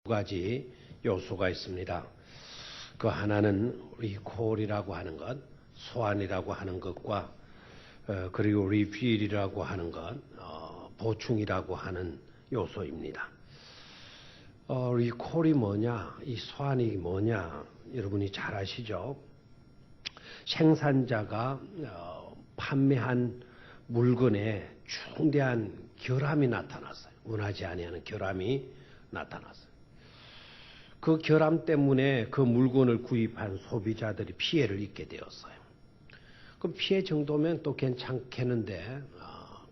두 가지 요소가 있습니다. 그 하나는 리콜이라고 하는 것, 소환이라고 하는 것과 그리고 리필이라고 하는 것, 보충이라고 하는 요소입니다. 리콜이 뭐냐, 이 소환이 뭐냐, 여러분이 잘 아시죠? 생산자가 판매한 물건에 중대한 결함이 나타났어요. 원하지 아니하는 결함이 나타났어요. 그 결함 때문에 그 물건을 구입한 소비자들이 피해를 입게 되었어요. 그럼 피해 정도면 또 괜찮겠는데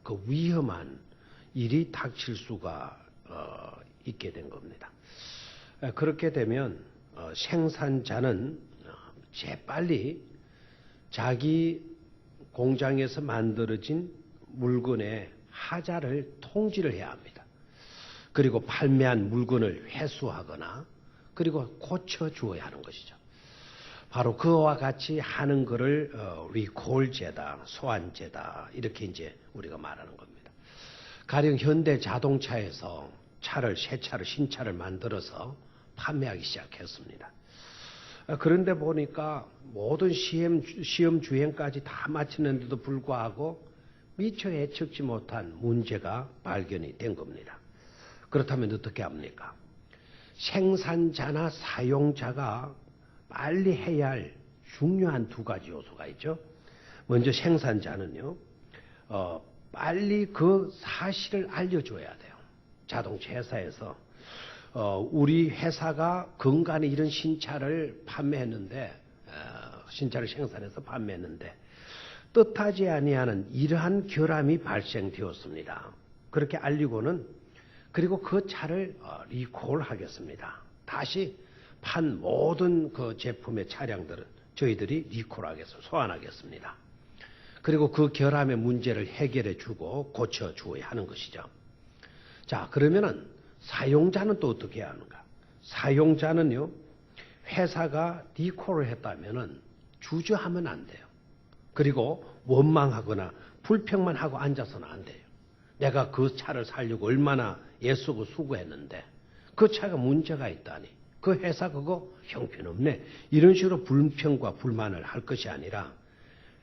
그 위험한 일이 닥칠 수가 있게 된 겁니다. 그렇게 되면 생산자는 재빨리 자기 공장에서 만들어진 물건의 하자를 통지를 해야 합니다. 그리고 판매한 물건을 회수하거나 그리고 고쳐주어야 하는 것이죠. 바로 그와 같이 하는 것을 리콜제다, 소환제다 이렇게 이제 우리가 말하는 겁니다. 가령 현대 자동차에서 새 차를 신차를 만들어서 판매하기 시작했습니다. 그런데 보니까 모든 시험 주행까지 다 마쳤는데도 불구하고 미처 예측지 못한 문제가 발견이 된 겁니다. 그렇다면 어떻게 합니까? 생산자나 사용자가 빨리 해야 할 중요한 두 가지 요소가 있죠. 먼저 생산자는요, 빨리 그 사실을 알려줘야 돼요. 자동차 회사에서 우리 회사가 근간에 이런 신차를 판매했는데, 신차를 생산해서 판매했는데 뜻하지 아니하는 이러한 결함이 발생되었습니다. 그렇게 알리고는 그리고 그 차를 리콜하겠습니다. 다시 판 모든 그 제품의 차량들은 저희들이 리콜하겠습니다. 소환하겠습니다. 그리고 그 결함의 문제를 해결해 주고 고쳐 주어야 하는 것이죠. 자, 그러면은 사용자는 또 어떻게 해야 하는가? 사용자는요, 회사가 리콜을 했다면은 주저하면 안 돼요. 그리고 원망하거나 불평만 하고 앉아서는 안 돼요. 내가 그 차를 사려고 얼마나 애쓰고 수고했는데 그 차가 문제가 있다니 그 회사 그거 형편없네 이런 식으로 불평과 불만을 할 것이 아니라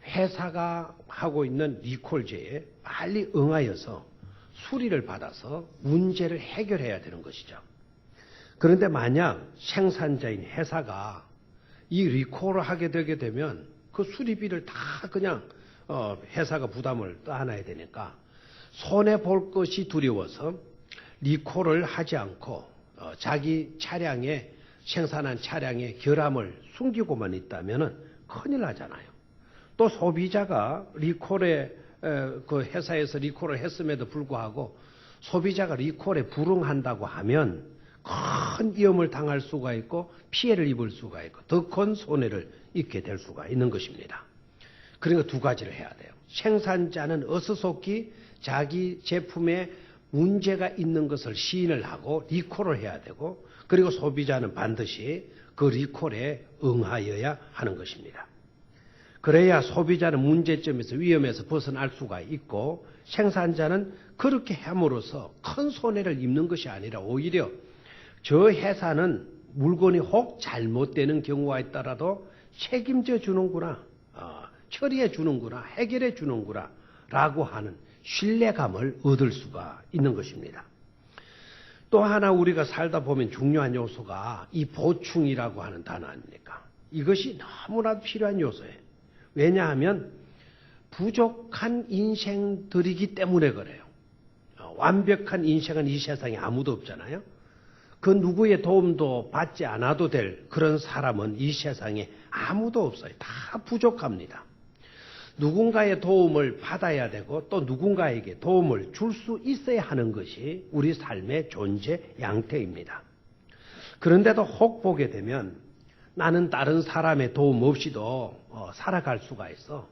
회사가 하고 있는 리콜제에 빨리 응하여서 수리를 받아서 문제를 해결해야 되는 것이죠. 그런데 만약 생산자인 회사가 이 리콜을 하게 되게 되면 그 수리비를 다 그냥 회사가 부담을 떠안아야 되니까 손해볼 것이 두려워서 리콜을 하지 않고 자기 차량에 생산한 차량의 결함을 숨기고만 있다면 큰일 나잖아요. 또 소비자가 그 회사에서 리콜을 했음에도 불구하고 소비자가 리콜에 불응한다고 하면 큰 위험을 당할 수가 있고 피해를 입을 수가 있고 더 큰 손해를 입게 될 수가 있는 것입니다. 그러니까 두 가지를 해야 돼요. 생산자는 어수속히 자기 제품에 문제가 있는 것을 시인을 하고 리콜을 해야 되고 그리고 소비자는 반드시 그 리콜에 응하여야 하는 것입니다. 그래야 소비자는 문제점에서 위험에서 벗어날 수가 있고 생산자는 그렇게 함으로써 큰 손해를 입는 것이 아니라 오히려 저 회사는 물건이 혹 잘못되는 경우가 있더라도 책임져 주는구나, 처리해 주는구나, 해결해 주는구나 라고 하는 신뢰감을 얻을 수가 있는 것입니다. 또 하나 우리가 살다 보면 중요한 요소가 이 보충이라고 하는 단어 아닙니까? 이것이 너무나 필요한 요소예요. 왜냐하면 부족한 인생들이기 때문에 그래요. 완벽한 인생은 이 세상에 아무도 없잖아요. 그 누구의 도움도 받지 않아도 될 그런 사람은 이 세상에 아무도 없어요. 다 부족합니다. 누군가의 도움을 받아야 되고 또 누군가에게 도움을 줄 수 있어야 하는 것이 우리 삶의 존재 양태입니다. 그런데도 혹 보게 되면 나는 다른 사람의 도움 없이도 살아갈 수가 있어.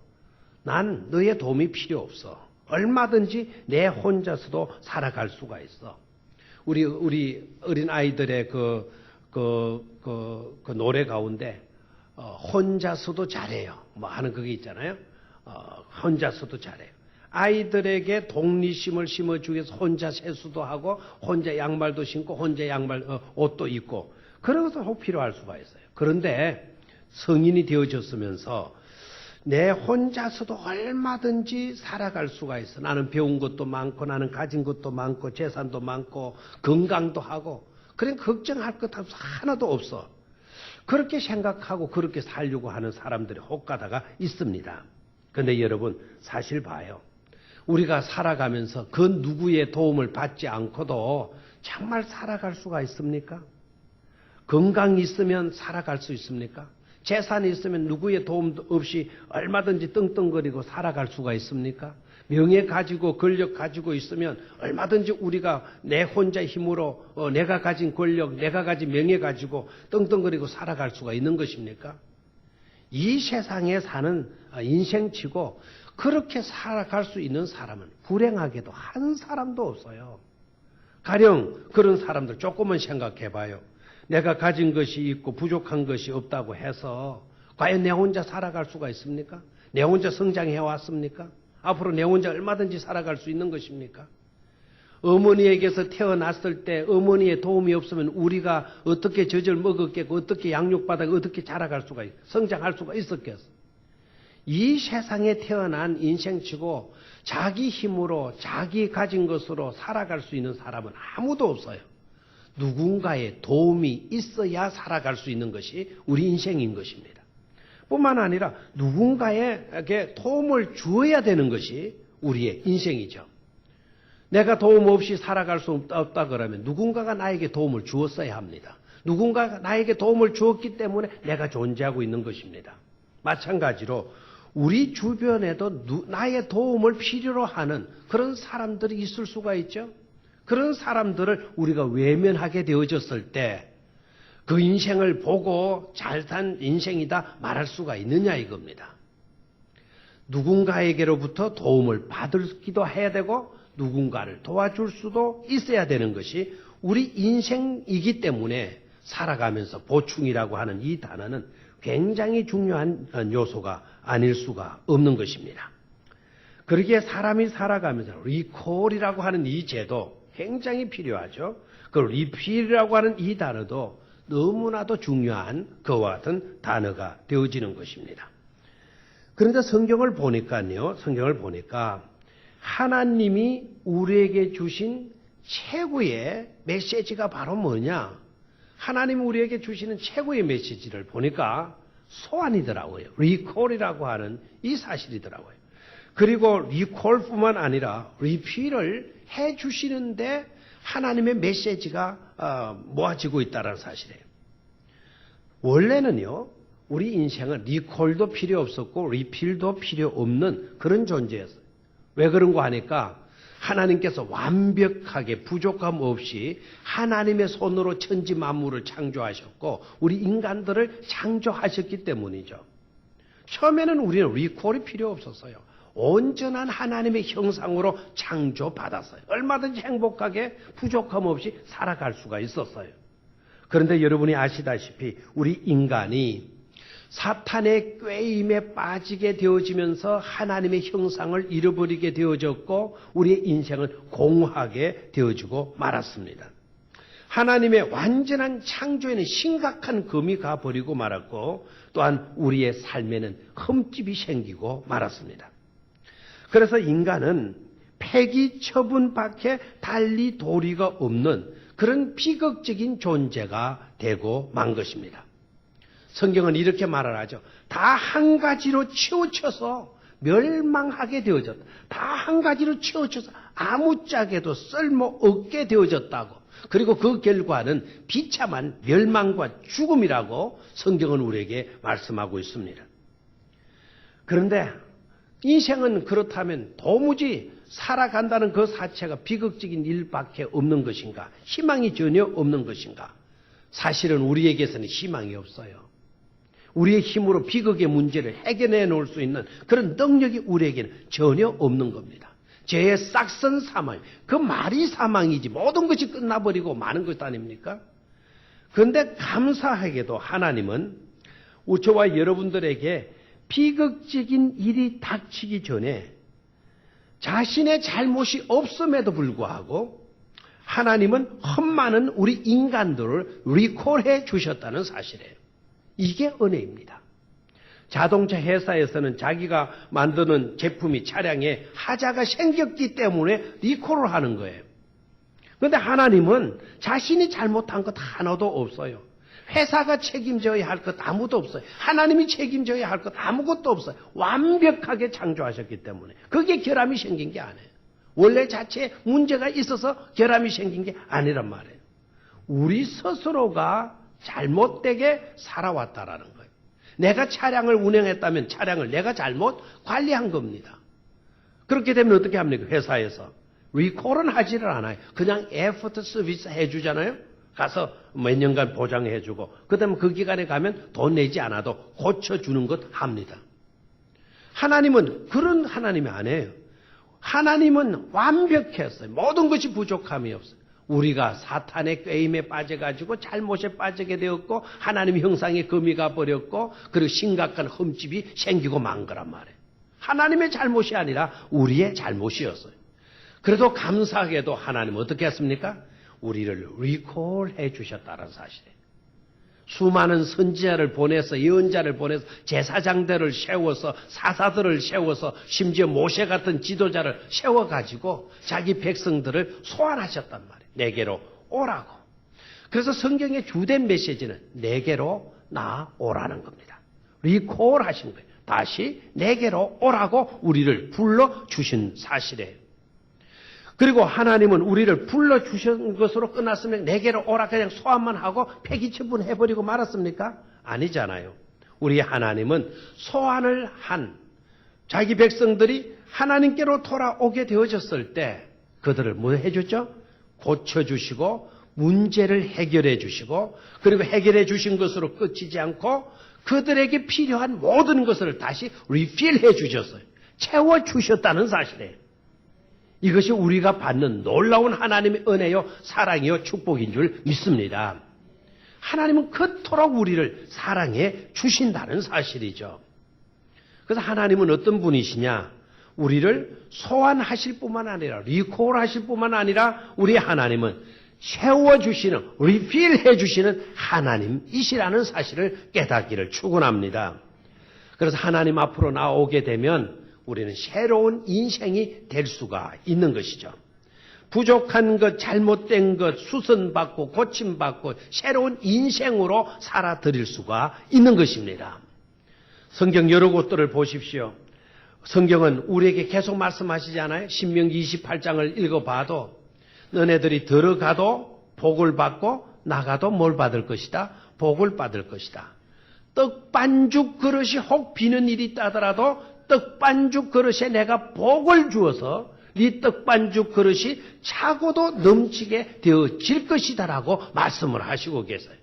난 너의 도움이 필요 없어. 얼마든지 내 혼자서도 살아갈 수가 있어. 우리 어린 아이들의 그 노래 가운데 혼자서도 잘해요. 뭐 하는 그게 있잖아요. 혼자서도 잘해요. 아이들에게 독립심을 심어주기 위해서 혼자 세수도 하고 혼자 양말도 신고 혼자 옷도 입고 그런 것도 꼭 필요할 수가 있어요. 그런데 성인이 되어졌으면서 내 혼자서도 얼마든지 살아갈 수가 있어. 나는 배운 것도 많고 나는 가진 것도 많고 재산도 많고 건강도 하고 그런 걱정할 것 하나도 없어. 그렇게 생각하고 그렇게 살려고 하는 사람들이 혹가다가 있습니다. 그런데 여러분 사실 봐요. 우리가 살아가면서 그 누구의 도움을 받지 않고도 정말 살아갈 수가 있습니까? 건강이 있으면 살아갈 수 있습니까? 재산이 있으면 누구의 도움도 없이 얼마든지 떵떵거리고 살아갈 수가 있습니까? 명예 가지고 권력 가지고 있으면 얼마든지 우리가 내 혼자 힘으로 내가 가진 권력, 내가 가진 명예 가지고 떵떵거리고 살아갈 수가 있는 것입니까? 이 세상에 사는 인생치고 그렇게 살아갈 수 있는 사람은 불행하게도 한 사람도 없어요. 가령 그런 사람들 조금만 생각해 봐요. 내가 가진 것이 있고 부족한 것이 없다고 해서 과연 내 혼자 살아갈 수가 있습니까? 내 혼자 성장해 왔습니까? 앞으로 내 혼자 얼마든지 살아갈 수 있는 것입니까? 어머니에게서 태어났을 때 어머니의 도움이 없으면 우리가 어떻게 젖을 먹었겠고 어떻게 양육받아 어떻게 자라갈 수가 성장할 수가 있었겠어? 이 세상에 태어난 인생치고 자기 힘으로 자기 가진 것으로 살아갈 수 있는 사람은 아무도 없어요. 누군가의 도움이 있어야 살아갈 수 있는 것이 우리 인생인 것입니다. 뿐만 아니라 누군가에게 도움을 주어야 되는 것이 우리의 인생이죠. 내가 도움 없이 살아갈 수 없다 그러면 누군가가 나에게 도움을 주었어야 합니다. 누군가가 나에게 도움을 주었기 때문에 내가 존재하고 있는 것입니다. 마찬가지로 우리 주변에도 나의 도움을 필요로 하는 그런 사람들이 있을 수가 있죠. 그런 사람들을 우리가 외면하게 되어졌을 때 그 인생을 보고 잘 산 인생이다 말할 수가 있느냐 이겁니다. 누군가에게로부터 도움을 받기도 해야 되고 누군가를 도와줄 수도 있어야 되는 것이 우리 인생이기 때문에 살아가면서 보충이라고 하는 이 단어는 굉장히 중요한 요소가 아닐 수가 없는 것입니다. 그러기에 사람이 살아가면서 리콜이라고 하는 이 제도 굉장히 필요하죠. 그 리필이라고 하는 이 단어도 너무나도 중요한 그와 같은 단어가 되어지는 것입니다. 그런데 성경을 보니까 하나님이 우리에게 주신 최고의 메시지가 바로 뭐냐? 하나님이 우리에게 주시는 최고의 메시지를 보니까 소환이더라고요. 리콜이라고 하는 이 사실이더라고요. 그리고 리콜뿐만 아니라 리필을 해 주시는데 하나님의 메시지가 모아지고 있다는 사실이에요. 원래는요, 우리 인생은 리콜도 필요 없었고 리필도 필요 없는 그런 존재였어요. 왜 그런가 하니까 하나님께서 완벽하게 부족함 없이 하나님의 손으로 천지 만물을 창조하셨고 우리 인간들을 창조하셨기 때문이죠. 처음에는 우리는 리콜이 필요 없었어요. 온전한 하나님의 형상으로 창조받았어요. 얼마든지 행복하게 부족함 없이 살아갈 수가 있었어요. 그런데 여러분이 아시다시피 우리 인간이 사탄의 꾀임에 빠지게 되어지면서 하나님의 형상을 잃어버리게 되어졌고 우리의 인생은 공허하게 되어지고 말았습니다. 하나님의 완전한 창조에는 심각한 금이 가버리고 말았고 또한 우리의 삶에는 흠집이 생기고 말았습니다. 그래서 인간은 폐기 처분밖에 달리 도리가 없는 그런 비극적인 존재가 되고 만 것입니다. 성경은 이렇게 말을 하죠. 다 한 가지로 치우쳐서 멸망하게 되어졌다. 다 한 가지로 치우쳐서 아무짝에도 쓸모없게 되어졌다고. 그리고 그 결과는 비참한 멸망과 죽음이라고 성경은 우리에게 말씀하고 있습니다. 그런데 인생은 그렇다면 도무지 살아간다는 그 자체가 비극적인 일밖에 없는 것인가? 희망이 전혀 없는 것인가? 사실은 우리에게서는 희망이 없어요. 우리의 힘으로 비극의 문제를 해결해 놓을 수 있는 그런 능력이 우리에게는 전혀 없는 겁니다. 죄의 싹선 사망, 그 말이 사망이지 모든 것이 끝나버리고 마는 것 아닙니까? 그런데 감사하게도 하나님은 저와 여러분들에게 비극적인 일이 닥치기 전에 자신의 잘못이 없음에도 불구하고 하나님은 험많은 우리 인간들을 리콜해 주셨다는 사실이에요. 이게 은혜입니다. 자동차 회사에서는 자기가 만드는 제품이 차량에 하자가 생겼기 때문에 리콜을 하는 거예요. 그런데 하나님은 자신이 잘못한 것 하나도 없어요. 회사가 책임져야 할 것 아무도 없어요. 하나님이 책임져야 할 것 아무것도 없어요. 완벽하게 창조하셨기 때문에. 그게 결함이 생긴 게 아니에요. 원래 자체에 문제가 있어서 결함이 생긴 게 아니란 말이에요. 우리 스스로가 잘못되게 살아왔다라는 거예요. 내가 차량을 운행했다면 차량을 내가 잘못 관리한 겁니다. 그렇게 되면 어떻게 합니까? 회사에서. 리콜은 하지를 않아요. 그냥 애프터 서비스 해주잖아요. 가서 몇 년간 보장해주고 그 다음에 그 기간에 가면 돈 내지 않아도 고쳐주는 것 합니다. 하나님은 그런 하나님이 아니에요. 하나님은 완벽했어요. 모든 것이 부족함이 없어요. 우리가 사탄의 꾀임에 빠져가지고 잘못에 빠지게 되었고 하나님의 형상에 금이 가버렸고 그리고 심각한 흠집이 생기고 만 거란 말이에요. 하나님의 잘못이 아니라 우리의 잘못이었어요. 그래도 감사하게도 하나님은 어떻게 했습니까? 우리를 리콜해 주셨다는 사실이에요. 수많은 선지자를 보내서 예언자를 보내서 제사장들을 세워서 사사들을 세워서 심지어 모세 같은 지도자를 세워가지고 자기 백성들을 소환하셨단 말이에요. 내게로 오라고. 그래서 성경의 주된 메시지는 내게로 나오라는 겁니다. 리콜하신 거예요. 다시 내게로 오라고 우리를 불러주신 사실이에요. 그리고 하나님은 우리를 불러주신 것으로 끝났으면 내게로 오라 그냥 소환만 하고 폐기처분해버리고 말았습니까? 아니잖아요. 우리 하나님은 소환을 한 자기 백성들이 하나님께로 돌아오게 되어졌을 때 그들을 뭐 해줬죠? 고쳐주시고 문제를 해결해 주시고 그리고 해결해 주신 것으로 끝이지 않고 그들에게 필요한 모든 것을 다시 리필해 주셨어요. 채워주셨다는 사실이에요. 이것이 우리가 받는 놀라운 하나님의 은혜요, 사랑이요, 축복인 줄 믿습니다. 하나님은 그토록 우리를 사랑해 주신다는 사실이죠. 그래서 하나님은 어떤 분이시냐? 우리를 소환하실 뿐만 아니라 리콜하실 뿐만 아니라 우리 하나님은 채워주시는, 리필해 주시는 하나님이시라는 사실을 깨닫기를 축원합니다. 그래서 하나님 앞으로 나오게 되면 우리는 새로운 인생이 될 수가 있는 것이죠. 부족한 것, 잘못된 것, 수선받고 고침받고 새로운 인생으로 살아드릴 수가 있는 것입니다. 성경 여러 곳들을 보십시오. 성경은 우리에게 계속 말씀하시잖아요. 신명기 28장을 읽어봐도 너네들이 들어가도 복을 받고 나가도 뭘 받을 것이다? 복을 받을 것이다. 떡반죽 그릇이 혹 비는 일이 있다더라도 떡반죽 그릇에 내가 복을 주어서 네 떡반죽 그릇이 차고도 넘치게 되어질 것이다라고 말씀을 하시고 계세요.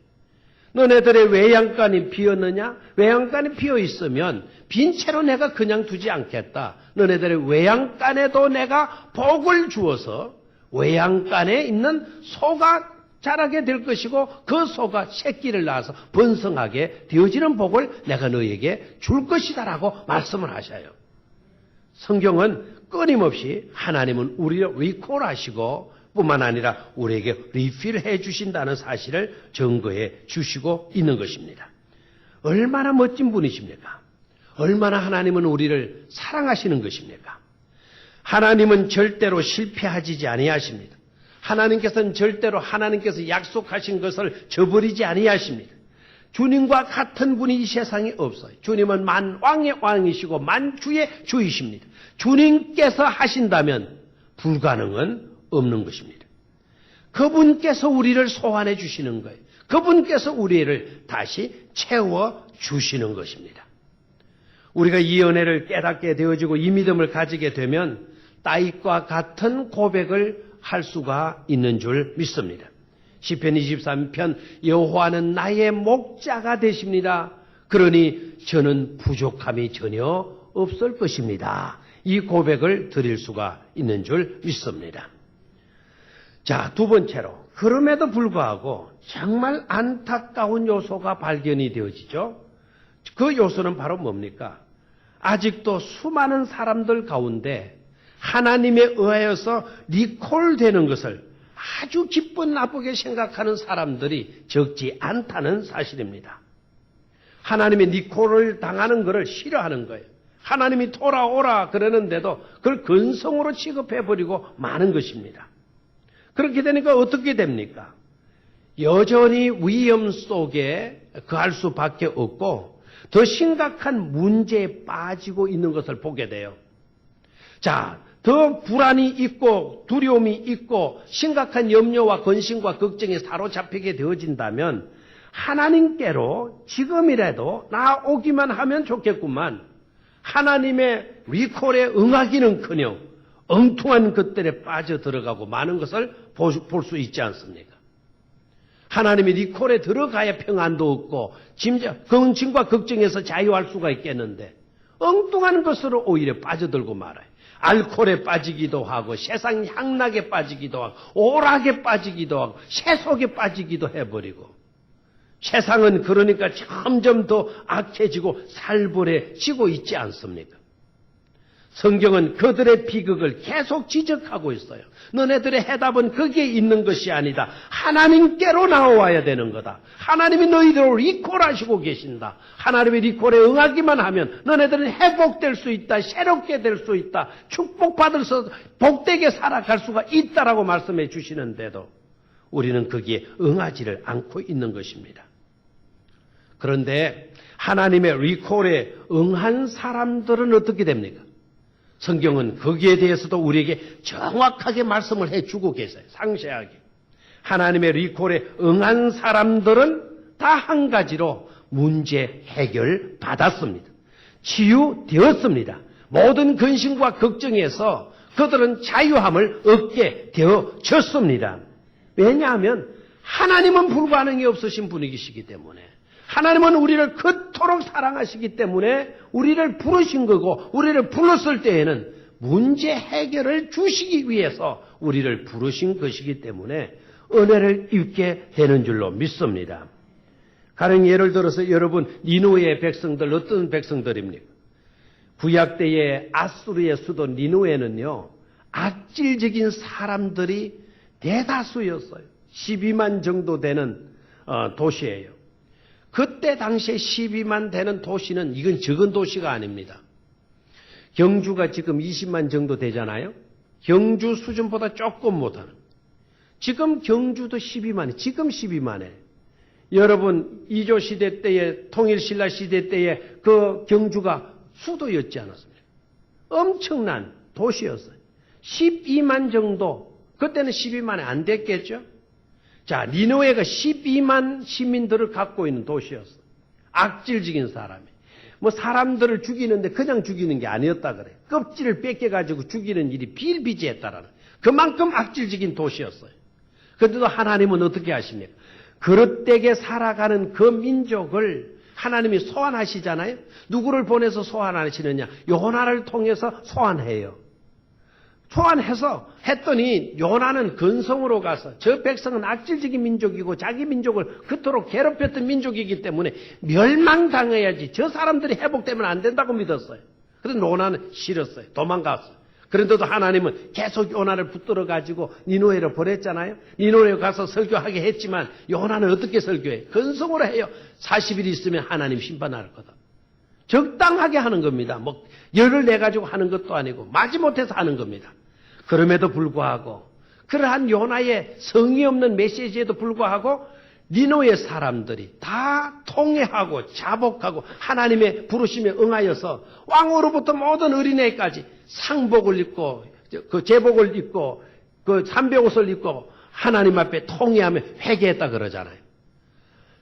너네들의 외양간이 비었느냐? 외양간이 비어 있으면 빈 채로 내가 그냥 두지 않겠다. 너네들의 외양간에도 내가 복을 주어서 외양간에 있는 소가 자라게 될 것이고 그 소가 새끼를 낳아서 번성하게 되어지는 복을 내가 너에게 줄 것이다라고 말씀을 하셔요. 성경은 끊임없이 하나님은 우리를 리콜하시고 뿐만 아니라 우리에게 리필해 주신다는 사실을 증거해 주시고 있는 것입니다. 얼마나 멋진 분이십니까? 얼마나 하나님은 우리를 사랑하시는 것입니까? 하나님은 절대로 실패하지 아니하십니다. 하나님께서는 절대로 하나님께서 약속하신 것을 저버리지 아니하십니다. 주님과 같은 분이 이 세상에 없어요. 주님은 만왕의 왕이시고 만주의 주이십니다. 주님께서 하신다면 불가능은 없는 것입니다. 그분께서 우리를 소환해 주시는 거예요. 그분께서 우리를 다시 채워 주시는 것입니다. 우리가 이 은혜를 깨닫게 되어지고 이 믿음을 가지게 되면 다윗과 같은 고백을 할 수가 있는 줄 믿습니다. 시편 23편 여호와는 나의 목자가 되십니다. 그러니 저는 부족함이 전혀 없을 것입니다. 이 고백을 드릴 수가 있는 줄 믿습니다. 자, 두 번째로 그럼에도 불구하고 정말 안타까운 요소가 발견이 되어지죠. 그 요소는 바로 뭡니까? 아직도 수많은 사람들 가운데 하나님에 의하여서 리콜되는 것을 아주 기쁜 나쁘게 생각하는 사람들이 적지 않다는 사실입니다. 하나님의 리콜을 당하는 것을 싫어하는 거예요. 하나님이 돌아오라 그러는데도 그걸 근성으로 취급해버리고 마는 것입니다. 그렇게 되니까 어떻게 됩니까? 여전히 위험 속에 거할 수밖에 없고 더 심각한 문제에 빠지고 있는 것을 보게 돼요. 자, 더 불안이 있고 두려움이 있고 심각한 염려와 근심과 걱정에 사로잡히게 되어진다면 하나님께로 지금이라도 나오기만 하면 좋겠구만. 하나님의 리콜에 응하기는커녕 엉뚱한 것들에 빠져들어가고 많은 것을 볼 수 있지 않습니까? 하나님이 리콜에 들어가야 평안도 없고 근심과 걱정에서 자유할 수가 있겠는데 엉뚱한 것으로 오히려 빠져들고 말아요. 알코올에 빠지기도 하고 세상 향락에 빠지기도 하고 오락에 빠지기도 하고 세속에 빠지기도 해버리고 세상은 그러니까 점점 더 악해지고 살벌해지고 있지 않습니까? 성경은 그들의 비극을 계속 지적하고 있어요. 너네들의 해답은 거기에 있는 것이 아니다. 하나님께로 나와야 되는 거다. 하나님이 너희들을 리콜하시고 계신다. 하나님의 리콜에 응하기만 하면 너네들은 회복될 수 있다. 새롭게 될 수 있다. 축복받아서 복되게 살아갈 수가 있다라고 말씀해 주시는데도 우리는 거기에 응하지를 않고 있는 것입니다. 그런데 하나님의 리콜에 응한 사람들은 어떻게 됩니까? 성경은 거기에 대해서도 우리에게 정확하게 말씀을 해주고 계세요. 상세하게. 하나님의 리콜에 응한 사람들은 다 한 가지로 문제 해결 받았습니다. 치유되었습니다. 모든 근심과 걱정에서 그들은 자유함을 얻게 되어졌습니다. 왜냐하면 하나님은 불가능이 없으신 분이시기 때문에 하나님은 우리를 그토록 사랑하시기 때문에 우리를 부르신 거고 우리를 불렀을 때에는 문제 해결을 주시기 위해서 우리를 부르신 것이기 때문에 은혜를 입게 되는 줄로 믿습니다. 가령 예를 들어서 여러분 니누의 백성들 어떤 백성들입니까? 구약 때의 아수르의 수도 니누에는요 악질적인 사람들이 대다수였어요. 12만 정도 되는 도시예요. 그때 당시에 12만 되는 도시는 이건 적은 도시가 아닙니다. 경주가 지금 20만 정도 되잖아요. 경주 수준보다 조금 못하는. 지금 경주도 12만이 지금 12만에. 여러분 2조 시대 때에 통일신라 시대 때에 그 경주가 수도였지 않았습니까? 엄청난 도시였어요. 12만 정도. 그때는 12만이 안 됐겠죠? 자, 니느웨가 12만 시민들을 갖고 있는 도시였어. 악질적인 사람이. 뭐 사람들을 죽이는데 그냥 죽이는 게 아니었다 그래. 껍질을 뺏겨가지고 죽이는 일이 비일비재했다라는. 그만큼 악질적인 도시였어요. 그런데도 하나님은 어떻게 하십니까? 그릇되게 살아가는 그 민족을 하나님이 소환하시잖아요. 누구를 보내서 소환하시느냐? 요나를 통해서 소환해요. 소환해서 했더니 요나는 근성으로 가서 저 백성은 악질적인 민족이고 자기 민족을 그토록 괴롭혔던 민족이기 때문에 멸망당해야지 저 사람들이 회복되면 안 된다고 믿었어요. 그래서 요나는 싫었어요. 도망갔어요. 그런데도 하나님은 계속 요나를 붙들어 가지고 니느웨로 보냈잖아요. 니느웨로 가서 설교하게 했지만 요나는 어떻게 설교해요? 근성으로 해요. 40일 있으면 하나님 심판할 거다. 적당하게 하는 겁니다. 뭐 열을 내가지고 하는 것도 아니고 마지못해서 하는 겁니다. 그럼에도 불구하고 그러한 요나의 성의 없는 메시지에도 불구하고 니느웨 사람들이 다 통회하고 자복하고 하나님의 부르심에 응하여서 왕으로부터 모든 어린애까지 상복을 입고 그 제복을 입고 그 삼배옷을 입고 하나님 앞에 통회하며 회개했다 그러잖아요.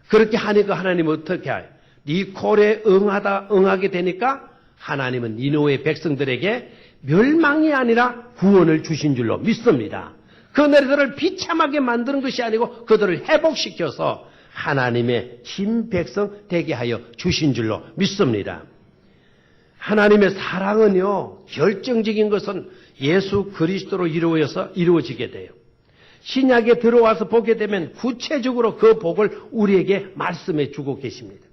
그렇게 하니까 하나님은 어떻게 해요? 리콜에 응하게 되니까 하나님은 니느웨 백성들에게 멸망이 아니라 구원을 주신 줄로 믿습니다. 그들을 비참하게 만드는 것이 아니고 그들을 회복시켜서 하나님의 진 백성 되게 하여 주신 줄로 믿습니다. 하나님의 사랑은요, 결정적인 것은 예수 그리스도로 이루어지게 돼요. 신약에 들어와서 보게 되면 구체적으로 그 복을 우리에게 말씀해 주고 계십니다.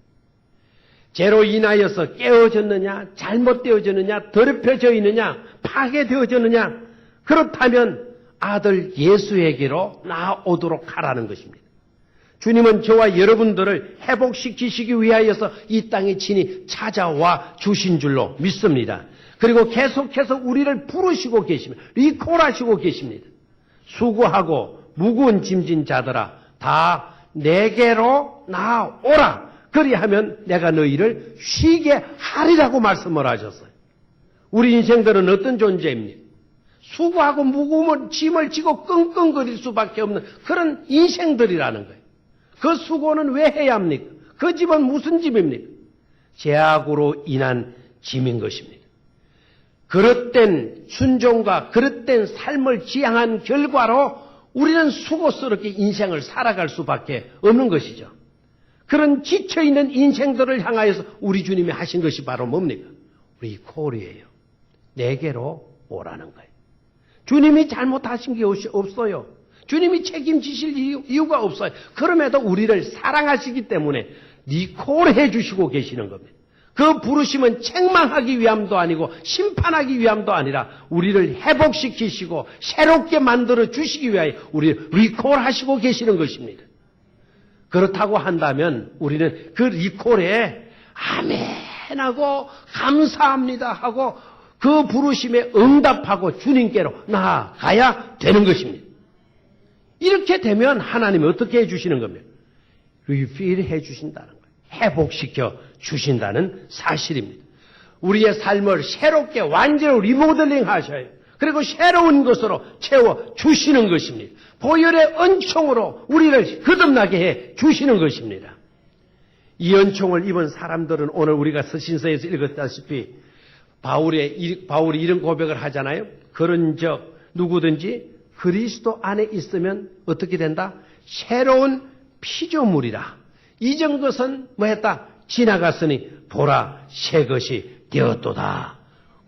죄로 인하여서 깨어졌느냐, 잘못되어졌느냐, 더럽혀져 있느냐, 파괴되어졌느냐? 그렇다면 아들 예수에게로 나아오도록 하라는 것입니다. 주님은 저와 여러분들을 회복시키시기 위하여서 이 땅에 친히 찾아와 주신 줄로 믿습니다. 그리고 계속해서 우리를 부르시고 계십니다. 리콜하시고 계십니다. 수고하고 무거운 짐진 자들아 다 내게로 나오라. 그리하면 내가 너희를 쉬게 하리라고 말씀을 하셨어요. 우리 인생들은 어떤 존재입니까? 수고하고 무거운 짐을 지고 끙끙거릴 수밖에 없는 그런 인생들이라는 거예요. 그 수고는 왜 해야 합니까? 그 짐은 무슨 짐입니까? 죄악으로 인한 짐인 것입니다. 그릇된 순종과 그릇된 삶을 지향한 결과로 우리는 수고스럽게 인생을 살아갈 수밖에 없는 것이죠. 그런 지쳐있는 인생들을 향하여서 우리 주님이 하신 것이 바로 뭡니까? 리콜이에요. 내게로 오라는 거예요. 주님이 잘못하신 게 없어요. 주님이 책임지실 이유가 없어요. 그럼에도 우리를 사랑하시기 때문에 리콜해 주시고 계시는 겁니다. 그 부르심은 책망하기 위함도 아니고 심판하기 위함도 아니라 우리를 회복시키시고 새롭게 만들어 주시기 위하여 우리를 리콜하시고 계시는 것입니다. 그렇다고 한다면 우리는 그 리콜에 아멘하고 감사합니다 하고 그 부르심에 응답하고 주님께로 나아가야 되는 것입니다. 이렇게 되면 하나님이 어떻게 해주시는 겁니까? 리필 해주신다는 거예요. 회복시켜 주신다는 사실입니다. 우리의 삶을 새롭게 완전히 리모델링 하셔요. 그리고 새로운 것으로 채워 주시는 것입니다. 보혈의 은총으로 우리를 거듭나게 해 주시는 것입니다. 이 은총을 입은 사람들은 오늘 우리가 서신서에서 읽었다시피 바울이 이런 고백을 하잖아요. 그런즉 누구든지 그리스도 안에 있으면 어떻게 된다? 새로운 피조물이라. 이전 것은 뭐했다? 지나갔으니 보라 새 것이 되었도다.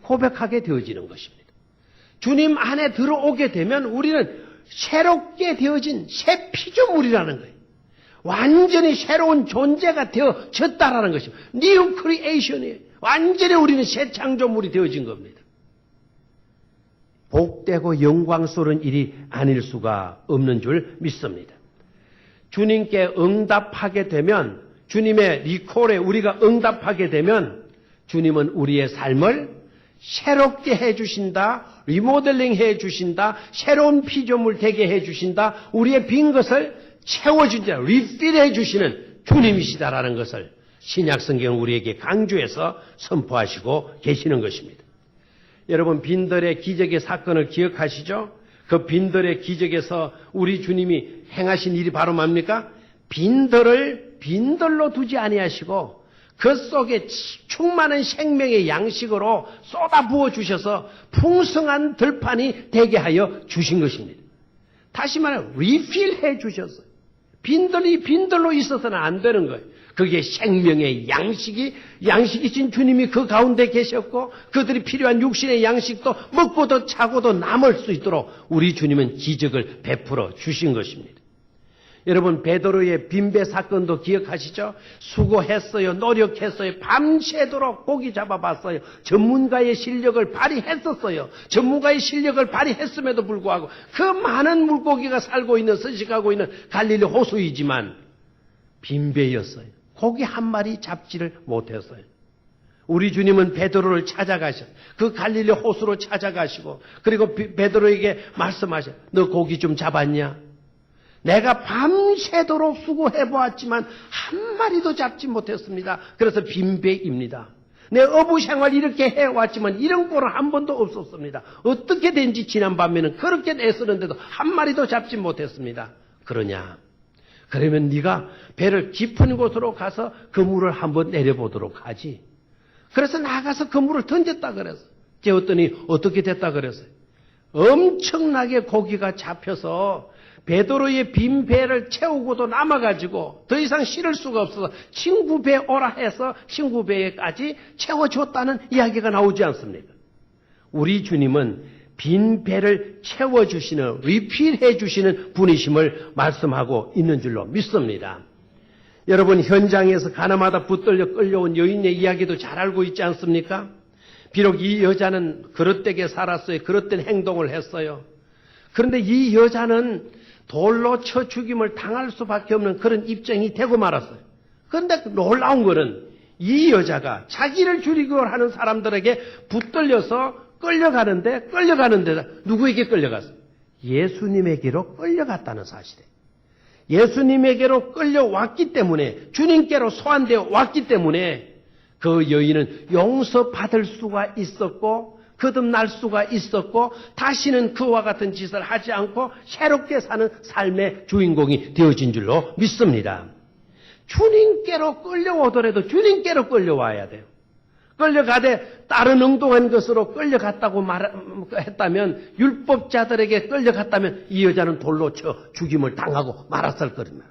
고백하게 되어지는 것입니다. 주님 안에 들어오게 되면 우리는 새롭게 되어진 새 피조물이라는 거예요. 완전히 새로운 존재가 되어졌다라는 것입니다. New Creation이에요. 완전히 우리는 새 창조물이 되어진 겁니다. 복되고 영광스러운 일이 아닐 수가 없는 줄 믿습니다. 주님께 응답하게 되면, 주님의 리콜에 우리가 응답하게 되면 주님은 우리의 삶을 새롭게 해주신다, 리모델링 해주신다, 새로운 피조물 되게 해주신다, 우리의 빈 것을 채워준다, 리필해 주시는 주님이시다라는 것을 신약성경은 우리에게 강조해서 선포하시고 계시는 것입니다. 여러분, 빈들의 기적의 사건을 기억하시죠? 그 빈들의 기적에서 우리 주님이 행하신 일이 바로 뭡니까? 빈들을 빈들로 두지 아니하시고 그 속에 충만한 생명의 양식으로 쏟아부어 주셔서 풍성한 들판이 되게 하여 주신 것입니다. 다시 말하면 리필해 주셨어요. 빈들이 빈들로 있어서는 안 되는 거예요. 그게 생명의 양식이신 주님이 그 가운데 계셨고 그들이 필요한 육신의 양식도 먹고도 자고도 남을 수 있도록 우리 주님은 기적을 베풀어 주신 것입니다. 여러분, 베드로의 빈배 사건도 기억하시죠? 수고했어요. 노력했어요. 밤새도록 고기 잡아봤어요. 전문가의 실력을 발휘했었어요. 전문가의 실력을 발휘했음에도 불구하고 그 많은 물고기가 살고 있는, 서식하고 있는 갈릴리 호수이지만 빈배였어요. 고기 한 마리 잡지를 못했어요. 우리 주님은 베드로를 찾아가셔. 그 갈릴리 호수로 찾아가시고 그리고 베드로에게 말씀하셔. 너 고기 좀 잡았냐? 내가 밤새도록 수고해보았지만 한 마리도 잡지 못했습니다. 그래서 빈배입니다. 내 어부 생활 이렇게 해왔지만 이런 꼴은 한 번도 없었습니다. 어떻게 된지 지난밤에는 그렇게 애쓰는데도 한 마리도 잡지 못했습니다. 그러냐? 그러면 네가 배를 깊은 곳으로 가서 그물을 한번 내려보도록 하지. 그래서 나가서 그물을 던졌다 그랬어. 재웠더니 어떻게 됐다 그랬어요? 엄청나게 고기가 잡혀서 베드로의 빈 배를 채우고도 남아가지고 더 이상 실을 수가 없어서 친구 배 오라 해서 친구 배에까지 채워줬다는 이야기가 나오지 않습니까? 우리 주님은 빈 배를 채워주시는, 리필해 주시는 분이심을 말씀하고 있는 줄로 믿습니다. 여러분, 현장에서 가나마다 붙들려 끌려온 여인의 이야기도 잘 알고 있지 않습니까? 비록 이 여자는 그릇되게 살았어요. 그릇된 행동을 했어요. 그런데 이 여자는 돌로 쳐 죽임을 당할 수밖에 없는 그런 입장이 되고 말았어요. 그런데 놀라운 것은 이 여자가 자기를 죽이고 하는 사람들에게 붙들려서 끌려가는데 누구에게 끌려갔어요? 예수님에게로 끌려갔다는 사실이에요. 예수님에게로 끌려왔기 때문에, 주님께로 소환되어 왔기 때문에 그 여인은 용서받을 수가 있었고 거듭날 수가 있었고 다시는 그와 같은 짓을 하지 않고 새롭게 사는 삶의 주인공이 되어진 줄로 믿습니다. 주님께로 끌려오더라도 주님께로 끌려와야 돼요. 끌려가되 다른 엉뚱한 것으로 끌려갔다고 했다면, 율법자들에게 끌려갔다면 이 여자는 돌로 쳐 죽임을 당하고 말았을 겁니다.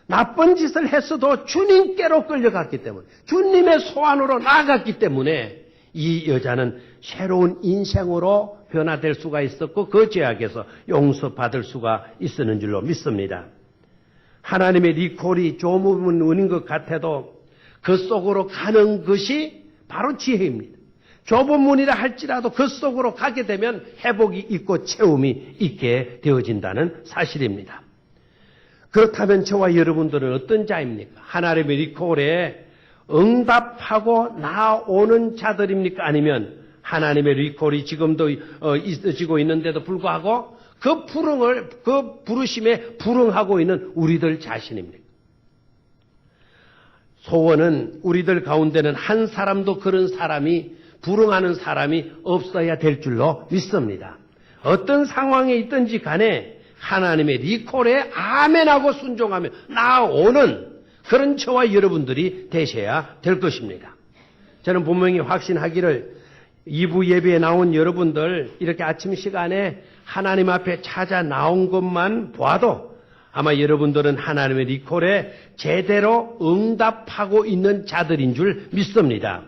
나쁜 짓을 했어도 주님께로 끌려갔기 때문에, 주님의 소환으로 나아갔기 때문에 이 여자는 새로운 인생으로 변화될 수가 있었고 그 죄악에서 용서받을 수가 있었는 줄로 믿습니다. 하나님의 리콜이 조문은 은인 것 같아도 그 속으로 가는 것이 바로 지혜입니다. 좁은 문이라 할지라도 그 속으로 가게 되면 회복이 있고 채움이 있게 되어진다는 사실입니다. 그렇다면 저와 여러분들은 어떤 자입니까? 하나님의 리콜에 응답하고 나오는 자들입니까? 아니면 하나님의 리콜이 지금도 있어지고 있는데도 불구하고 그 부르심에 불응하고 있는 우리들 자신입니까? 소원은 우리들 가운데는 한 사람도 그런 사람이, 불응하는 사람이 없어야 될 줄로 믿습니다. 어떤 상황에 있든지 간에 하나님의 리콜에 아멘하고 순종하며 나오는 그런 저와 여러분들이 되셔야 될 것입니다. 저는 분명히 확신하기를 2부 예배에 나온 여러분들 이렇게 아침 시간에 하나님 앞에 찾아 나온 것만 봐도 아마 여러분들은 하나님의 리콜에 제대로 응답하고 있는 자들인 줄 믿습니다.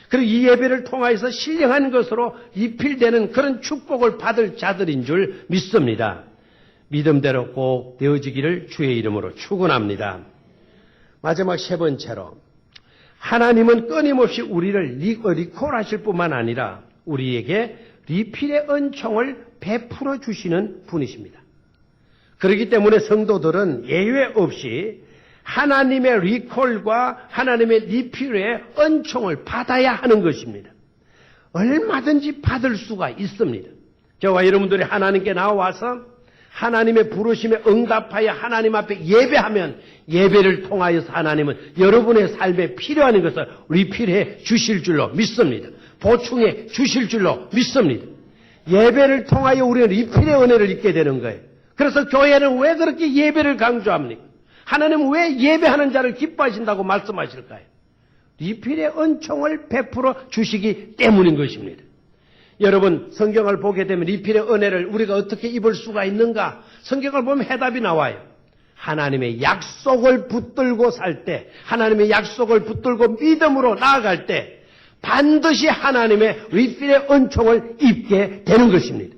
그리고 이 예배를 통하여서 신령한 것으로 입힐되는 그런 축복을 받을 자들인 줄 믿습니다. 믿음대로 꼭 되어지기를 주의 이름으로 축원합니다. 마지막 세 번째로, 하나님은 끊임없이 우리를 리콜하실 뿐만 아니라 우리에게 리필의 은총을 베풀어 주시는 분이십니다. 그렇기 때문에 성도들은 예외 없이 하나님의 리콜과 하나님의 리필의 은총을 받아야 하는 것입니다. 얼마든지 받을 수가 있습니다. 저와 여러분들이 하나님께 나와서 하나님의 부르심에 응답하여 하나님 앞에 예배하면 예배를 통하여서 하나님은 여러분의 삶에 필요한 것을 리필해 주실 줄로 믿습니다. 보충해 주실 줄로 믿습니다. 예배를 통하여 우리는 리필의 은혜를 입게 되는 거예요. 그래서 교회는 왜 그렇게 예배를 강조합니까? 하나님은 왜 예배하는 자를 기뻐하신다고 말씀하실까요? 리필의 은총을 베풀어 주시기 때문인 것입니다. 여러분, 성경을 보게 되면 리필의 은혜를 우리가 어떻게 입을 수가 있는가? 성경을 보면 해답이 나와요. 하나님의 약속을 붙들고 살 때, 하나님의 약속을 붙들고 믿음으로 나아갈 때 반드시 하나님의 리필의 은총을 입게 되는 것입니다.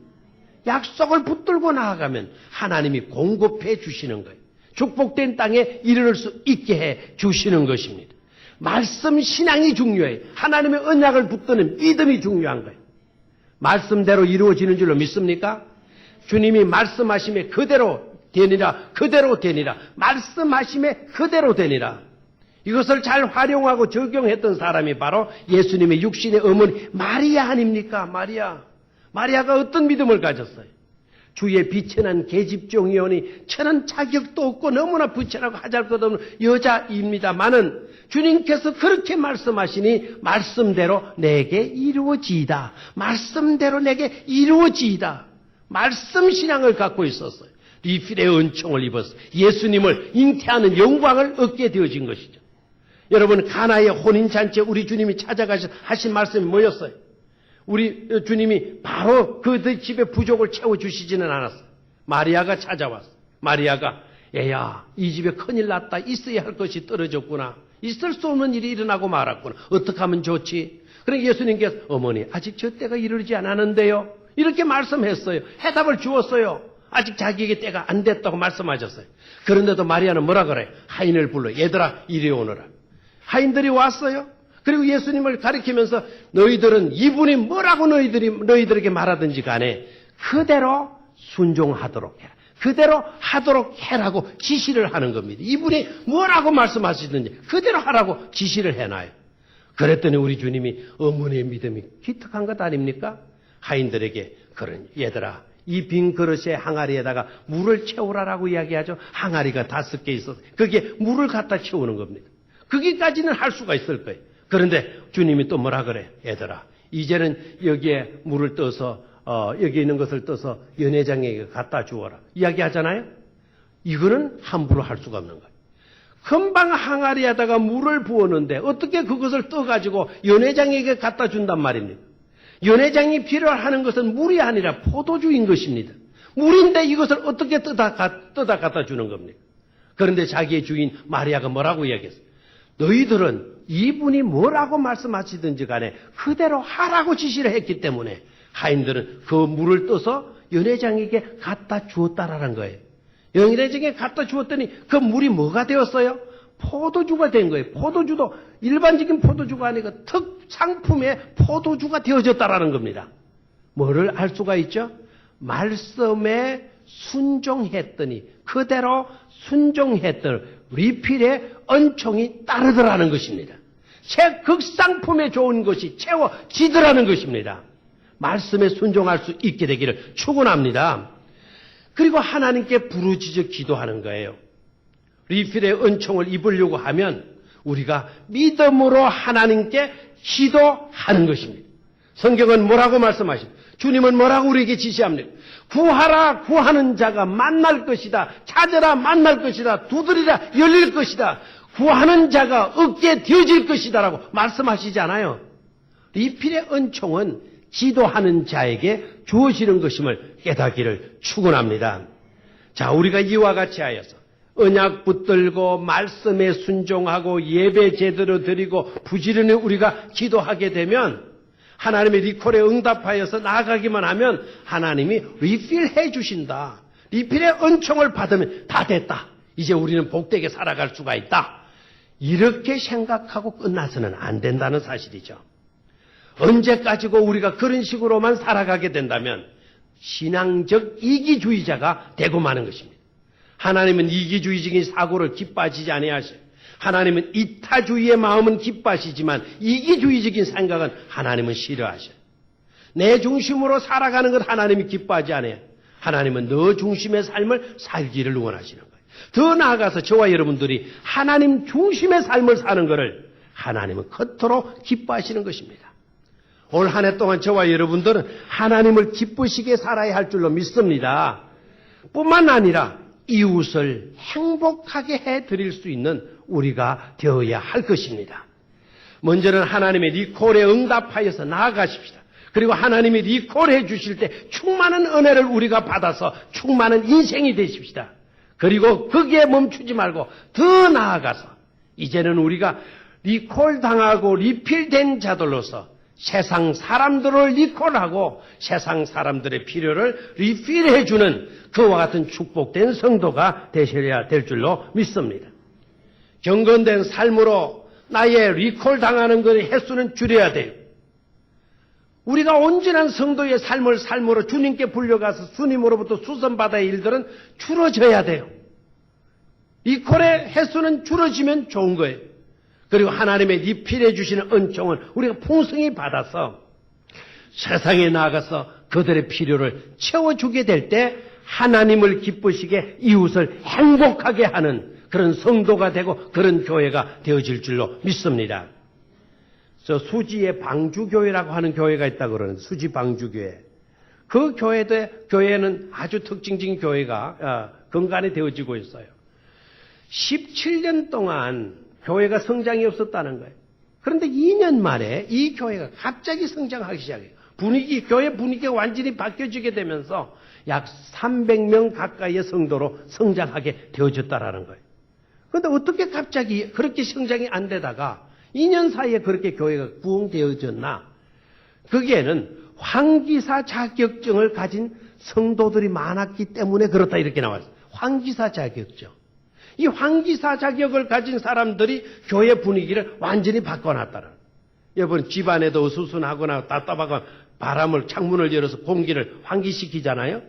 약속을 붙들고 나아가면 하나님이 공급해 주시는 거예요. 축복된 땅에 이르를 수 있게 해 주시는 것입니다. 말씀 신앙이 중요해요. 하나님의 언약을 붙드는 믿음이 중요한 거예요. 말씀대로 이루어지는 줄로 믿습니까? 주님이 말씀하심에 그대로 되니라, 그대로 되니라, 말씀하심에 그대로 되니라. 이것을 잘 활용하고 적용했던 사람이 바로 예수님의 육신의 어머니 마리아 아닙니까? 마리아가 어떤 믿음을 가졌어요? 주의 비천한 계집종이오니 저는 자격도 없고 너무나 부천하고 하잘 것 없는 여자입니다마는 주님께서 그렇게 말씀하시니 말씀대로 내게 이루어지이다. 말씀대로 내게 이루어지이다. 말씀 신앙을 갖고 있었어요. 리필의 은총을 입어서 예수님을 잉태하는 영광을 얻게 되어진 것이죠. 여러분, 가나의 혼인잔치에 우리 주님이 찾아가셔서 하신 말씀이 뭐였어요? 우리 주님이 바로 그들 집의 부족을 채워주시지는 않았어요. 마리아가 찾아왔어요. 마리아가, 얘야, 이 집에 큰일 났다. 있어야 할 것이 떨어졌구나. 있을 수 없는 일이 일어나고 말았구나. 어떻게 하면 좋지? 그러니까 예수님께서, 어머니, 아직 저 때가 이르지 않았는데요. 이렇게 말씀했어요. 해답을 주었어요. 아직 자기에게 때가 안 됐다고 말씀하셨어요. 그런데도 마리아는 뭐라 그래요? 하인을 불러, 얘들아 이리 오너라. 하인들이 왔어요. 그리고 예수님을 가리키면서 너희들은 이분이 뭐라고 너희들에게 말하든지 간에 그대로 순종하도록 해라. 그대로 하도록 해라고 지시를 하는 겁니다. 이분이 뭐라고 말씀하시든지 그대로 하라고 지시를 해놔요. 그랬더니 우리 주님이 어머니의 믿음이 기특한 것 아닙니까? 하인들에게 그런 얘들아 이 빈 그릇에 항아리에다가 물을 채우라라고 이야기하죠. 항아리가 5개 있어서 거기에 물을 갖다 채우는 겁니다. 거기까지는 할 수가 있을 거예요. 그런데 주님이 또 뭐라 그래? 얘들아 이제는 여기에 물을 떠서 여기 있는 것을 떠서 연회장에게 갖다 주어라. 이야기하잖아요. 이거는 함부로 할 수가 없는 거예요. 금방 항아리에다가 물을 부었는데 어떻게 그것을 떠가지고 연회장에게 갖다 준단 말입니까? 연회장이 필요하는 것은 물이 아니라 포도주인 것입니다. 물인데 이것을 어떻게 떠다 갖다 주는 겁니까? 그런데 자기의 주인 마리아가 뭐라고 이야기했어요? 너희들은 이분이 뭐라고 말씀하시든지 간에 그대로 하라고 지시를 했기 때문에 하인들은 그 물을 떠서 연회장에게 갖다 주었다라는 거예요. 연회장에 갖다 주었더니 그 물이 뭐가 되었어요? 포도주가 된 거예요. 포도주도 일반적인 포도주가 아니고 특상품의 포도주가 되어졌다라는 겁니다. 뭐를 알 수가 있죠? 말씀에 순종했더니 그대로 순종했던 리필의恩총이 따르더라는 것입니다. 극상품에 좋은 것이 채워지더라는 것입니다. 말씀에 순종할 수 있게 되기를 축원합니다. 그리고 하나님께 부르짖어 기도하는 거예요. 리필의 은총을 입으려고 하면 우리가 믿음으로 하나님께 기도하는 것입니다. 성경은 뭐라고 말씀하십니까? 주님은 뭐라고 우리에게 지시합니까? 구하라 구하는 자가 만날 것이다. 찾으라 만날 것이다. 두드리라 열릴 것이다. 구하는 자가 얻게 되어질 것이다 라고 말씀하시지 않아요. 리필의 은총은 기도하는 자에게 주어지는 것임을 깨닫기를 축원합니다. 자, 우리가 이와 같이 하여서 언약 붙들고 말씀에 순종하고 예배 제대로 드리고 부지런히 우리가 기도하게 되면 하나님의 리콜에 응답하여서 나아가기만 하면 하나님이 리필해 주신다. 리필의 은총을 받으면 다 됐다. 이제 우리는 복되게 살아갈 수가 있다. 이렇게 생각하고 끝나서는 안 된다는 사실이죠. 언제까지고 우리가 그런 식으로만 살아가게 된다면 신앙적 이기주의자가 되고 마는 것입니다. 하나님은 이기주의적인 사고를 기뻐하시지 아니하셔요. 하나님은 이타주의의 마음은 기뻐하시지만 이기주의적인 생각은 하나님은 싫어하셔요. 내 중심으로 살아가는 것 하나님이 기뻐하지 않아요. 하나님은 너 중심의 삶을 살기를 원하시는 거예요. 더 나아가서 저와 여러분들이 하나님 중심의 삶을 사는 것을 하나님은 겉으로 기뻐하시는 것입니다. 올 한 해 동안 저와 여러분들은 하나님을 기쁘시게 살아야 할 줄로 믿습니다. 뿐만 아니라 이웃을 행복하게 해드릴 수 있는 우리가 되어야 할 것입니다. 먼저는 하나님의 리콜에 응답하여서 나아가십시다. 그리고 하나님이 리콜해 주실 때 충만한 은혜를 우리가 받아서 충만한 인생이 되십시다. 그리고 거기에 멈추지 말고 더 나아가서 이제는 우리가 리콜 당하고 리필된 자들로서 세상 사람들을 리콜하고 세상 사람들의 필요를 리필해주는 그와 같은 축복된 성도가 되셔야 될 줄로 믿습니다. 경건된 삶으로 나의 리콜 당하는 것의 횟수는 줄여야 돼요. 우리가 온전한 성도의 삶으로 주님께 불려가서 주님으로부터 수선받아야 할 일들은 줄어져야 돼요. 리콜의 횟수는 줄어지면 좋은 거예요. 그리고 하나님의 리필해 주시는 은총은 우리가 풍성히 받아서 세상에 나아가서 그들의 필요를 채워주게 될 때 하나님을 기쁘시게 이웃을 행복하게 하는 그런 성도가 되고 그런 교회가 되어질 줄로 믿습니다. 저 수지의 방주교회라고 하는 교회가 있다고 그러는데 수지 방주교회. 그 교회는 아주 특징적인 교회가 건간에 되어지고 있어요. 17년 동안 교회가 성장이 없었다는 거예요. 그런데 2년 만에 이 교회가 갑자기 성장하기 시작해요. 교회 분위기가 완전히 바뀌어지게 되면서 약 300명 가까이의 성도로 성장하게 되어졌다라는 거예요. 그런데 어떻게 갑자기 그렇게 성장이 안 되다가 2년 사이에 그렇게 교회가 부흥되어졌나? 거기에는 황기사 자격증을 가진 성도들이 많았기 때문에 그렇다 이렇게 나왔어요. 황기사 자격증. 이 황기사 자격을 가진 사람들이 교회 분위기를 완전히 바꿔놨다는 거예요. 여러분 집안에도 어수선하거나 답답하거나 바람을 창문을 열어서 공기를 환기시키잖아요.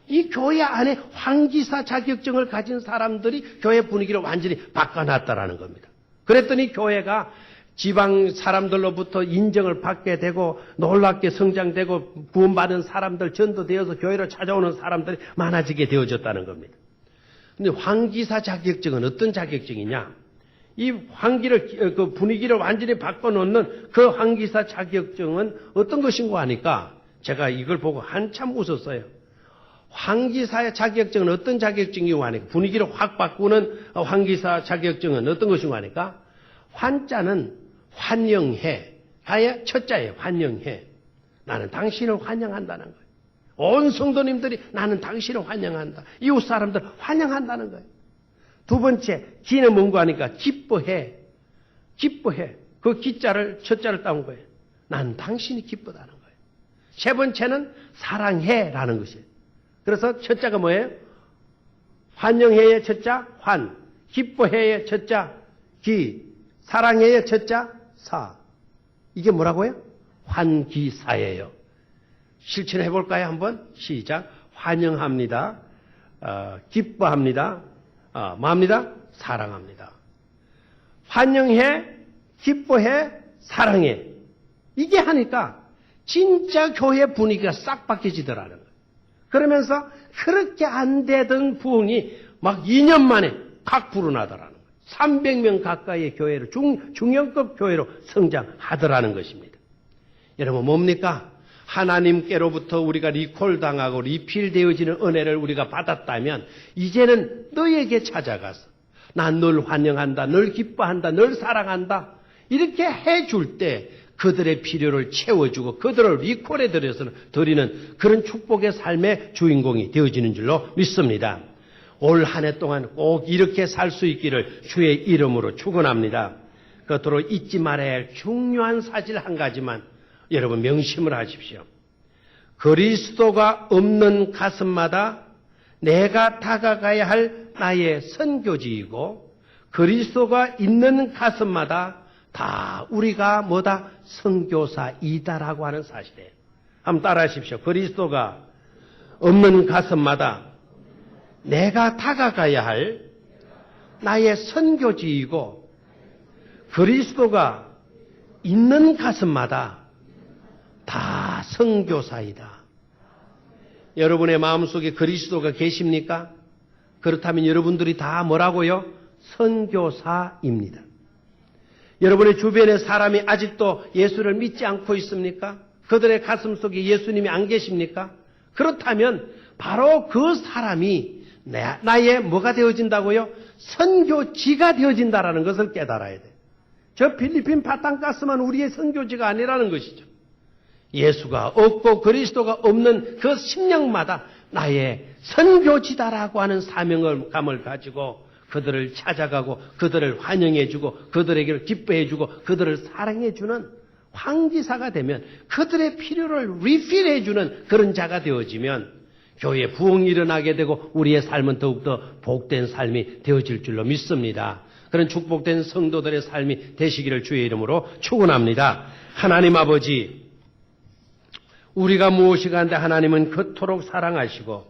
이 교회 안에 환기사 자격증을 가진 사람들이 교회 분위기를 완전히 바꿔놨다라는 겁니다. 그랬더니 교회가 지방 사람들로부터 인정을 받게 되고 놀랍게 성장되고 구원받은 사람들 전도되어서 교회로 찾아오는 사람들이 많아지게 되어졌다는 겁니다. 근데 환기사 자격증은 어떤 자격증이냐? 이 환기를, 그 분위기를 완전히 바꿔놓는 그 환기사 자격증은 어떤 것인가 하니까 제가 이걸 보고 한참 웃었어요. 환기사 자격증은 어떤 자격증이고 하니까 분위기를 확 바꾸는 환기사 자격증은 어떤 것인가 하니까 환자는 환영해. 아예 첫자예요. 환영해. 나는 당신을 환영한다는 거예요. 온 성도님들이 나는 당신을 환영한다. 이웃 사람들 환영한다는 거예요. 두 번째, 기는 뭔가 하니까 기뻐해. 기뻐해. 그 기자를, 첫자를 따온 거예요. 난 당신이 기쁘다는 거예요. 세 번째는 사랑해 라는 것이에요. 그래서 첫자가 뭐예요? 환영해의 첫자, 환. 기뻐해의 첫자, 기. 사랑해의 첫자, 사. 이게 뭐라고요? 환기사예요. 실천해 볼까요? 한번 시작. 환영합니다. 기뻐합니다. 뭐합니다? 사랑합니다. 환영해, 기뻐해, 사랑해. 이게 하니까 진짜 교회 분위기가 싹 바뀌어지더라는 거예요. 그러면서 그렇게 안 되던 부흥이 막 2년 만에 각 불어나더라는 거예요. 300명 가까이의 교회로 중형급 교회로 성장하더라는 것입니다. 여러분 뭡니까? 하나님께로부터 우리가 리콜당하고 리필되어지는 은혜를 우리가 받았다면 이제는 너에게 찾아가서 난 널 환영한다, 널 기뻐한다, 널 사랑한다 이렇게 해줄 때 그들의 필요를 채워주고 그들을 리콜해 드리는 그런 축복의 삶의 주인공이 되어지는 줄로 믿습니다. 올 한 해 동안 꼭 이렇게 살 수 있기를 주의 이름으로 축원합니다. 그것으로 잊지 말아야 할 중요한 사실 한 가지만 여러분 명심을 하십시오. 그리스도가 없는 가슴마다 내가 다가가야 할 나의 선교지이고 그리스도가 있는 가슴마다 다 우리가 뭐다? 선교사이다라고 하는 사실이에요. 한번 따라 하십시오. 그리스도가 없는 가슴마다 내가 다가가야 할 나의 선교지이고 그리스도가 있는 가슴마다 다 선교사이다. 여러분의 마음속에 그리스도가 계십니까? 그렇다면 여러분들이 다 뭐라고요? 선교사입니다. 여러분의 주변에 사람이 아직도 예수를 믿지 않고 있습니까? 그들의 가슴 속에 예수님이 안 계십니까? 그렇다면 바로 그 사람이 나의 뭐가 되어진다고요? 선교지가 되어진다라는 것을 깨달아야 돼요. 저 필리핀 바탕가스만 우리의 선교지가 아니라는 것이죠. 예수가 없고 그리스도가 없는 그 심령마다 나의 선교지다라고 하는 사명감을 가지고 그들을 찾아가고 그들을 환영해주고 그들에게 기뻐해주고 그들을 사랑해주는 환기사가 되면 그들의 필요를 리필해주는 그런 자가 되어지면 교회에 부흥이 일어나게 되고 우리의 삶은 더욱더 복된 삶이 되어질 줄로 믿습니다. 그런 축복된 성도들의 삶이 되시기를 주의 이름으로 축원합니다. 하나님 아버지, 우리가 무엇이가 한데 하나님은 그토록 사랑하시고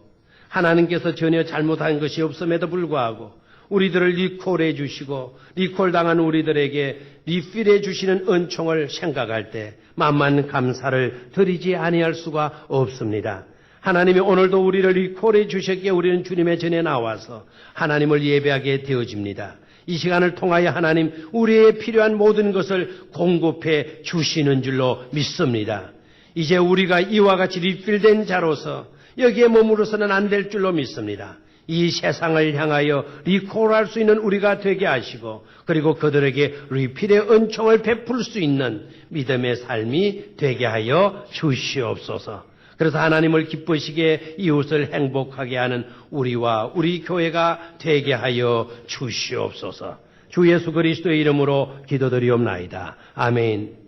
하나님께서 전혀 잘못한 것이 없음에도 불구하고 우리들을 리콜해 주시고 리콜당한 우리들에게 리필해 주시는 은총을 생각할 때 만만 감사를 드리지 아니할 수가 없습니다. 하나님이 오늘도 우리를 리콜해 주셨기에 우리는 주님의 전에 나와서 하나님을 예배하게 되어집니다. 이 시간을 통하여 하나님 우리의 필요한 모든 것을 공급해 주시는 줄로 믿습니다. 이제 우리가 이와 같이 리필된 자로서 여기에 머무르서는 안 될 줄로 믿습니다. 이 세상을 향하여 리콜할 수 있는 우리가 되게 하시고 그리고 그들에게 리필의 은총을 베풀 수 있는 믿음의 삶이 되게 하여 주시옵소서. 그래서 하나님을 기쁘시게 이웃을 행복하게 하는 우리와 우리 교회가 되게 하여 주시옵소서. 주 예수 그리스도의 이름으로 기도드리옵나이다. 아멘.